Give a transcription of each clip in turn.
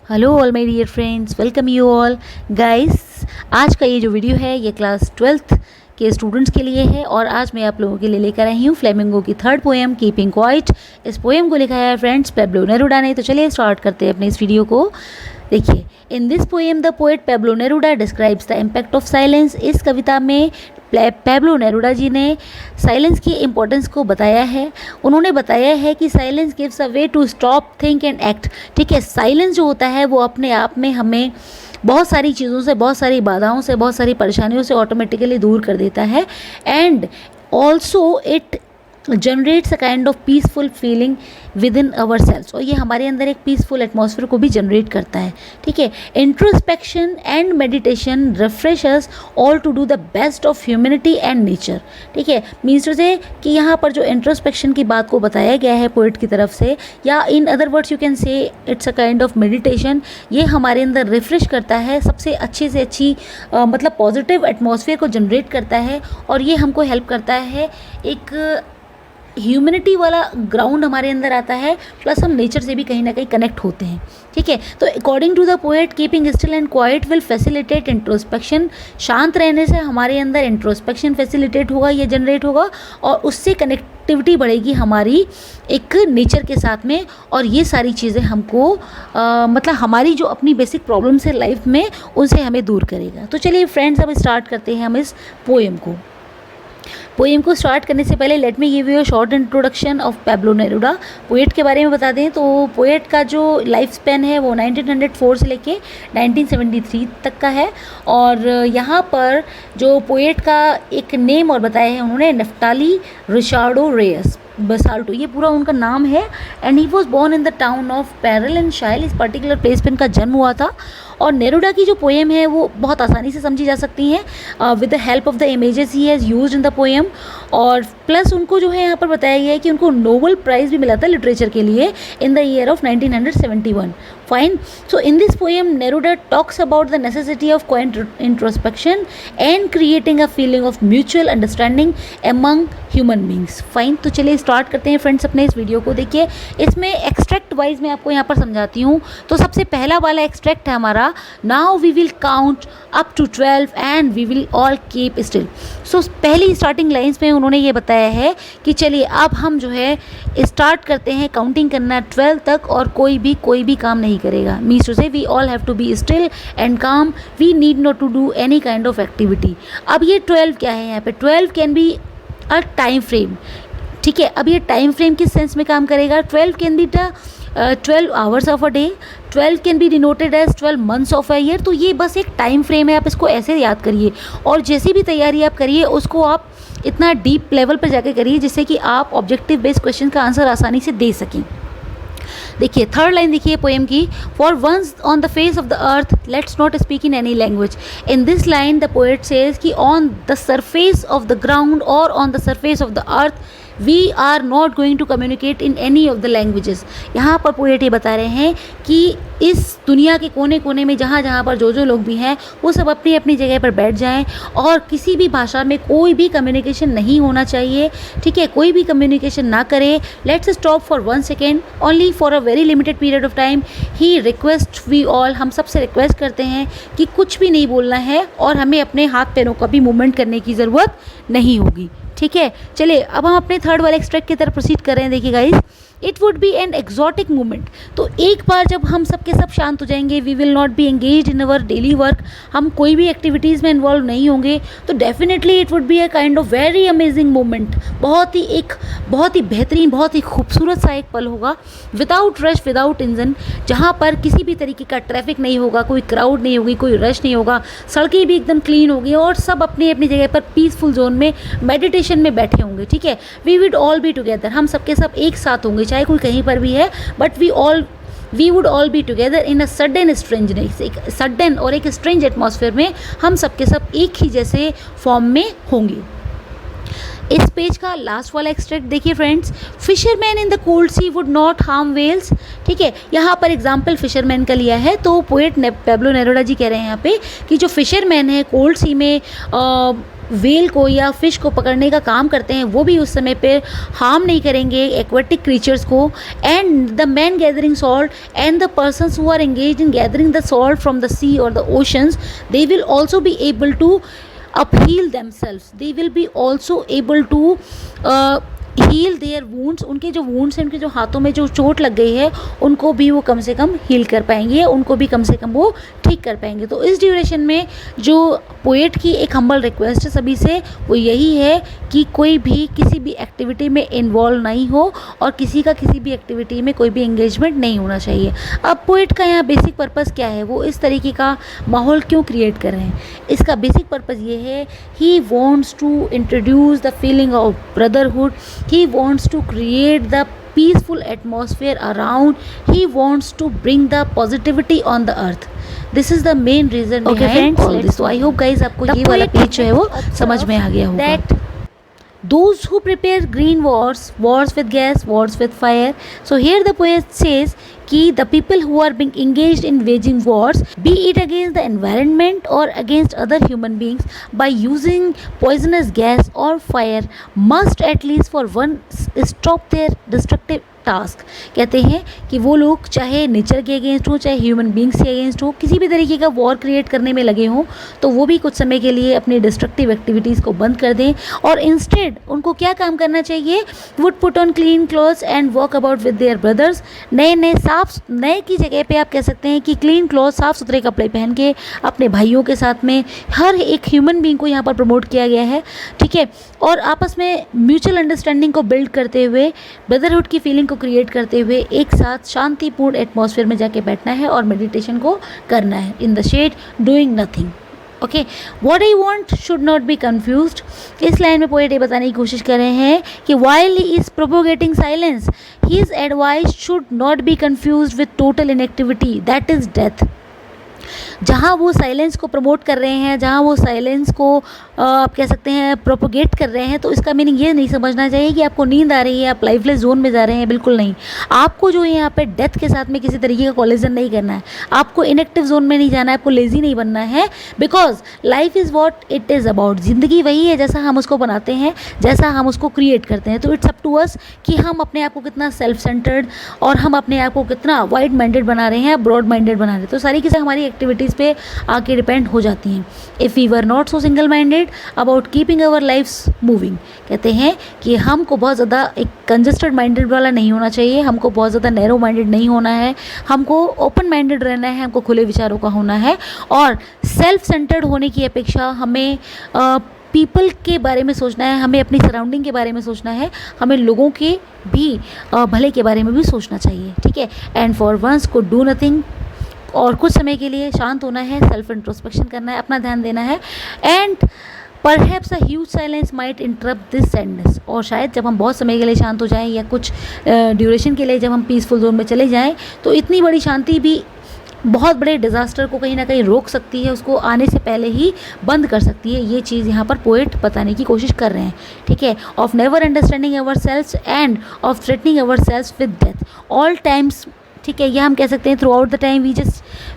Hello all my dear friends, welcome you all guys. आज का ये जो वीडियो है ये क्लास 12th के स्टूडेंट्स के लिए है और आज मैं आप लोगों के लिए लेकर आई हूँ फ्लेमिंगो की थर्ड पोएम कीपिंग क्वाइट। इस पोएम को लिखा है फ्रेंड्स पेब्लो नेरुडा ने। तो चलिए स्टार्ट करते हैं अपने इस वीडियो को। देखिए, in this poem the poet Pablo Neruda describes the impact of silence. इस कविता में पेब्लो नेरुडा जी ने साइलेंस की इम्पोर्टेंस को बताया है। उन्होंने बताया है कि silence gives a way to stop think and act. ठीक है, साइलेंस जो होता है वो अपने आप में हमें बहुत सारी चीज़ों से, बहुत सारी बाधाओं से, बहुत सारी परेशानियों से ऑटोमेटिकली दूर कर देता है। And also it generates a kind of peaceful feeling within ourselves, और ये हमारे अंदर एक पीसफुल एटमॉस्फेयर को भी जनरेट करता है। ठीक है, introspection and meditation refreshers all to do the best of humanity and nature. ठीक है, मीन्स टू से कि यहाँ पर जो इंट्रोस्पेक्शन की बात को बताया गया है पोइट की तरफ से, या in other words you can say it's a kind of meditation. ये हमारे अंदर रिफ्रेश करता है, सबसे अच्छे से अच्छी मतलब पॉजिटिव एटमॉस्फेयर को जनरेट करता है, और ये हमको हेल्प करता है एक ह्यूमैनिटी वाला ग्राउंड हमारे अंदर आता है, प्लस हम नेचर से भी कहीं ना कहीं कनेक्ट होते हैं। ठीक है, तो according to the poet keeping still and quiet will facilitate introspection. शांत रहने से हमारे अंदर इंट्रोस्पेक्शन फैसिलिटेट होगा, ये जनरेट होगा, और उससे कनेक्टिविटी बढ़ेगी हमारी एक नेचर के साथ में, और ये सारी चीज़ें हमको मतलब हमारी जो अपनी बेसिक प्रॉब्लम्स है लाइफ में उनसे हमें दूर करेगा। तो चलिए फ्रेंड्स, अब स्टार्ट करते हैं हम इस पोएम को। पोएम को स्टार्ट करने से पहले let me give you a short introduction of Pablo Neruda. Poet के बारे में बता दें तो पोएट का जो लाइफ स्पेन है वो 1904 से लेके 1973 तक का है, और यहाँ पर जो पोएट का एक नेम और बताया है उन्होंने, नेफ्टाली रिचार्डो रेयस बसाल्टो, ये पूरा उनका नाम है। And he was born in the town of Parral and Chile. इस पर्टिकुलर प्लेस पर इनका जन्म हुआ था। और नेरुडा की जो पोएम है वो बहुत आसानी से समझी जा सकती हैं with the help of the images he has used in the poem. और प्लस उनको जो है यहाँ पर बताया गया है कि उनको नोबेल प्राइज़ भी मिला था लिटरेचर के लिए in the year of 1971। Fine, so in this poem Neruda talks about the necessity of quite introspection and creating a feeling of mutual understanding among human beings. Fine, तो चलिए start करते हैं friends अपने इस video को। देखिए, इसमें extract wise मैं आपको यहाँ पर समझाती हूँ। तो सबसे पहला वाला एक्सट्रैक्ट है हमारा, now we will count up to 12 and we will all keep still. So पहली स्टार्टिंग लाइन्स में उन्होंने ये बताया है कि चलिए अब हम जो है स्टार्ट करते हैं काउंटिंग करना 12 तक, और कोई भी काम नहीं करेगा। Means to say we all have to be still and calm, we need not to do any kind of activity. अब ये 12 क्या है यहाँ पे, 12 can be a time frame. ठीक है, अब ये टाइम फ्रेम किस सेंस में काम करेगा, 12 can be the 12 hours of a day, 12 can be denoted as 12 months of a year. तो ये बस एक टाइम फ्रेम है, आप इसको ऐसे याद करिए, और जैसी भी तैयारी आप करिए उसको आप इतना डीप लेवल पर जाके करिए जिससे कि आप ऑब्जेक्टिव बेस्ड क्वेश्चन का आंसर आसानी से दे सकें। देखिए थर्ड लाइन देखिए पोएम की, for once on the face of the earth let's not speak in any language. In this line the poet says कि on the surface of the ground और on the surface of the earth we are not going to communicate in any of the languages. यहाँ पर poet ये बता रहे हैं कि इस दुनिया के कोने कोने में जहाँ जहाँ पर जो लोग भी हैं वो सब अपनी अपनी जगह पर बैठ जाएं, और किसी भी भाषा में कोई भी कम्युनिकेशन नहीं होना चाहिए। ठीक है, कोई भी कम्युनिकेशन ना करे। Let's stop for 1 second only for a very limited period of time. He request we all, हम सबसे रिक्वेस्ट करते हैं कि कुछ भी नहीं बोलना है, और हमें अपने हाथ पैरों का भी मूवमेंट करने की ज़रूरत नहीं होगी। ठीक है, चलिए अब हम अपने थर्ड वाले एक्सट्रैक्ट की तरफ प्रोसीड कर रहे हैं। देखिए guys, it would be an exotic movement. तो एक बार जब हम सब के सब शांत हो जाएंगे, we will not be engage in our daily work, हम कोई भी एक्टिविटीज़ में इन्वॉल्व नहीं होंगे, तो definitely it would be a kind of very amazing movement. बहुत ही बेहतरीन, बहुत ही खूबसूरत सा एक पल होगा, विदाउट रश, विदाउट इंजन, जहाँ पर किसी भी तरीके का ट्रैफिक नहीं होगा, कोई क्राउड नहीं होगी, कोई रश नहीं होगा, सड़कें भी एकदम क्लीन होगी, और सब अपनी अपनी जगह पर पीसफुल जोन में मेडिटेशन में बैठे होंगे। ठीक है, we would all be together, हम सबके सब एक साथ होंगे, चाहे कोई कहीं पर भी है, but we would all be together in a sudden strangeness, एक सडन और एक स्ट्रेंज एटमॉस्फेयर में हम सबके सब एक ही जैसे फॉर्म में होंगे। इस पेज का लास्ट वाला एक्सट्रैक्ट देखिए friends, fisherman in the cold sea would not harm whales. ठीक है, यहाँ पर एग्जाम्पल फिशरमैन का लिया है। तो पोएट पेब्लो नेरुडा जी कह रहे हैं यहाँ पे कि जो फिशरमैन है कोल्ड सी में व्हेल को या फिश को पकड़ने का काम करते हैं वो भी उस समय पे हार्म नहीं करेंगे एक्वेटिक क्रीचर्स को. And the man gathering salt and the persons who are engaged in gathering the salt from the sea और the oceans, they will also be able to upheal themselves. They will be also able to heal their wounds. उनके जो wounds हैं, उनके जो हाथों में जो चोट लग गई है, उनको भी वो कम से कम हील कर पाएंगे, उनको भी कम से कम वो ठीक कर पाएंगे. तो इस ड्यूरेशन में जो पोएट की एक हम्बल रिक्वेस्ट है सभी से, वो यही है कि कोई भी किसी भी एक्टिविटी में इन्वॉल्व नहीं हो और किसी का किसी भी एक्टिविटी में कोई भी एंगेजमेंट नहीं होना चाहिए. अब पोएट का यहाँ बेसिक पर्पस क्या है, वो इस तरीके का माहौल क्यों क्रिएट कर रहे हैं? इसका बेसिक पर्पस ये है, he wants to introduce the feeling of brotherhood. He wants to create the peaceful atmosphere around. He wants to bring the positivity on the earth. This is the main reason behind all this. So I hope guys आपको ये वाला page जो है वो समझ में आ गया होगा. That those who prepare green wars, wars with gas, wars with fire. So here the poet says कि the people who are being engaged in waging wars, be it against the environment or against other human beings, by using poisonous gas or fire, must at least for once stop their destructive task. कहते हैं कि वो लोग चाहे nature के against हो, चाहे human beings के अगेंस्ट हो, किसी भी तरीके का वॉर क्रिएट करने में लगे हों, तो वो भी कुछ समय के लिए अपनी डिस्ट्रक्टिव एक्टिविटीज़ को बंद कर दें और इंस्टेड उनको क्या काम करना चाहिए, would put on clean clothes and walk about with their brothers. नए की जगह पे आप कह सकते हैं कि क्लीन क्लॉथ, साफ़ सुथरे कपड़े पहन के अपने भाइयों के साथ में, हर एक ह्यूमन बींग को यहाँ पर प्रमोट किया गया है, ठीक है. और आपस में म्यूचुअल अंडरस्टैंडिंग को बिल्ड करते हुए, ब्रदरहुड की फीलिंग को क्रिएट करते हुए एक साथ शांतिपूर्ण एटमॉस्फेयर में जाके बैठना है और मेडिटेशन को करना है. In the shade doing nothing. Okay, what I want should not be confused. इस लाइन में पोएट ये बताने की कोशिश कर रहे हैं कि while he is propagating silence, his advice should not be confused with total inactivity, that is death. जहाँ वो साइलेंस को प्रमोट कर रहे हैं, जहाँ वो साइलेंस को आप कह सकते हैं प्रोपोगेट कर रहे हैं, तो इसका मीनिंग ये नहीं समझना चाहिए कि आपको नींद आ रही है, आप लाइफलेस जोन में जा रहे हैं. बिल्कुल नहीं. आपको जो है यहाँ पे डेथ के साथ में किसी तरीके का कोलिजन नहीं करना है, आपको इनएक्टिव जोन में नहीं जाना है, आपको लेजी नहीं बनना है. Because life is what it is about. ज़िंदगी वही है जैसा हम उसको बनाते हैं, जैसा हम उसको क्रिएट करते हैं. तो इट्स अप टू अस कि हम अपने आप को कितना सेल्फ सेंटर्ड और हम अपने आप को कितना वाइड माइंडेड बना रहे हैं, ब्रॉड माइंडेड बना रहे हैं. तो सारी चीज़ें हमारी एक्टिविटीज़ पे आके डिपेंड हो जाती हैं. If we were not so single minded about keeping our lives moving, कहते हैं कि हमको बहुत ज़्यादा एक कंजस्टेड माइंडेड वाला नहीं होना चाहिए, हमको बहुत ज़्यादा नैरो माइंडेड नहीं होना है, हमको ओपन माइंडेड रहना है, हमको खुले विचारों का होना है. और सेल्फ सेंटर्ड होने की अपेक्षा हमें पीपल के बारे में सोचना है, हमें अपनी सराउंडिंग के बारे में सोचना है, हमें लोगों के भी भले के बारे में भी सोचना चाहिए, ठीक है. एंड फॉर वंस को डू नथिंग, और कुछ समय के लिए शांत होना है, सेल्फ इंट्रोस्पेक्शन करना है, अपना ध्यान देना है. And perhaps a huge silence might interrupt this sadness. और शायद जब हम बहुत समय के लिए शांत हो जाएं या कुछ ड्यूरेशन के लिए जब हम पीसफुल जोन में चले जाएं, तो इतनी बड़ी शांति भी बहुत बड़े डिज़ास्टर को कहीं ना कहीं रोक सकती है, उसको आने से पहले ही बंद कर सकती है. ये चीज़ यहाँ पर पोएट बताने की कोशिश कर रहे हैं, ठीक है. Of never understanding ourselves and of threatening ourselves with death all times, ठीक है. यह हम कह सकते हैं throughout the time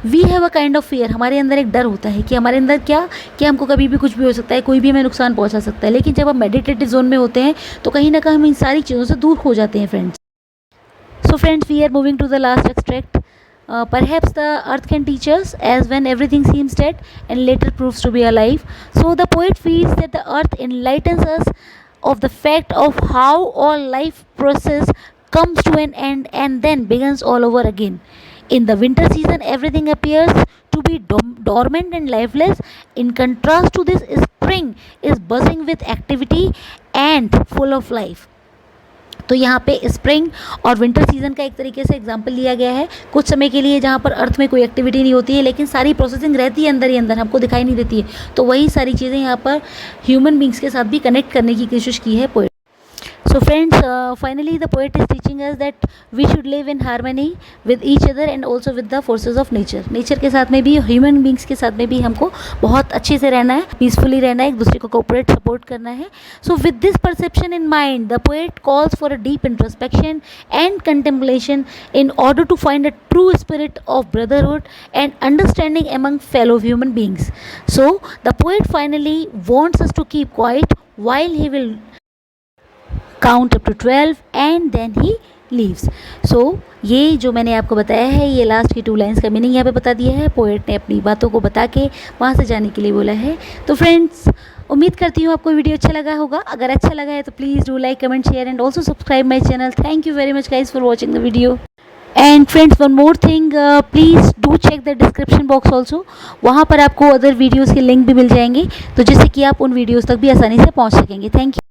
we have a kind of fear. हमारे अंदर एक डर होता है कि हमारे अंदर क्या कि हमको कभी भी कुछ भी हो सकता है, कोई भी हमें नुकसान पहुंचा सकता है. लेकिन जब हम मेडिटेटिव जोन में होते हैं तो कहीं ना कहीं हम इन सारी चीज़ों से दूर हो जाते हैं friends. So friends, we are moving to the last extract. Perhaps the earth can teach us, as when everything seems dead and later proves to be alive. So the poet feels that the earth enlightens us of the fact of how all life process comes to an end and then begins all over again. In the winter season, everything appears to be dormant and lifeless. In contrast to this, spring is buzzing with activity and full of life. तो यहाँ पे spring और winter season का एक तरीके से example लिया गया है. कुछ समय के लिए जहाँ पर अर्थ में कोई एक्टिविटी नहीं होती है, लेकिन सारी प्रोसेसिंग रहती है अंदर ही अंदर, हमको दिखाई नहीं देती है. तो वही सारी चीज़ें यहाँ पर ह्यूमन बींग्स के साथ भी कनेक्ट करने की कोशिश की है poet. So friends, finally the poet is teaching us that we should live in harmony with each other and also with the forces of nature. Nature के साथ में भी, ह्यूमन बींग्स के साथ में भी हमको बहुत अच्छे से रहना है, पीसफुली रहना है, एक दूसरे को कोऑपरेट सपोर्ट करना है. So with this perception in mind, the poet calls for a deep introspection and contemplation in order to find a true spirit of brotherhood and understanding among fellow human beings. So the poet finally wants us to keep quiet while he will count up to 12 and then he leaves. So ये जो मैंने आपको बताया है, ये last की 2 lines का meaning यहाँ पे बता दिया है. पोएट ने अपनी बातों को बता के वहाँ से जाने के लिए बोला है. तो फ्रेंड्स, उम्मीद करती हूँ आपको वीडियो अच्छा लगा होगा. अगर अच्छा लगा है तो please do like, comment, share and also subscribe my channel. Thank you very much guys for watching the video. And friends, one more thing, please do check the description box also. वहाँ पर आपको other videos के link भी मिल जाएंगे, तो जिससे कि आप उन वीडियोज़ तक भी आसानी से पहुँच सकेंगे. Thank you.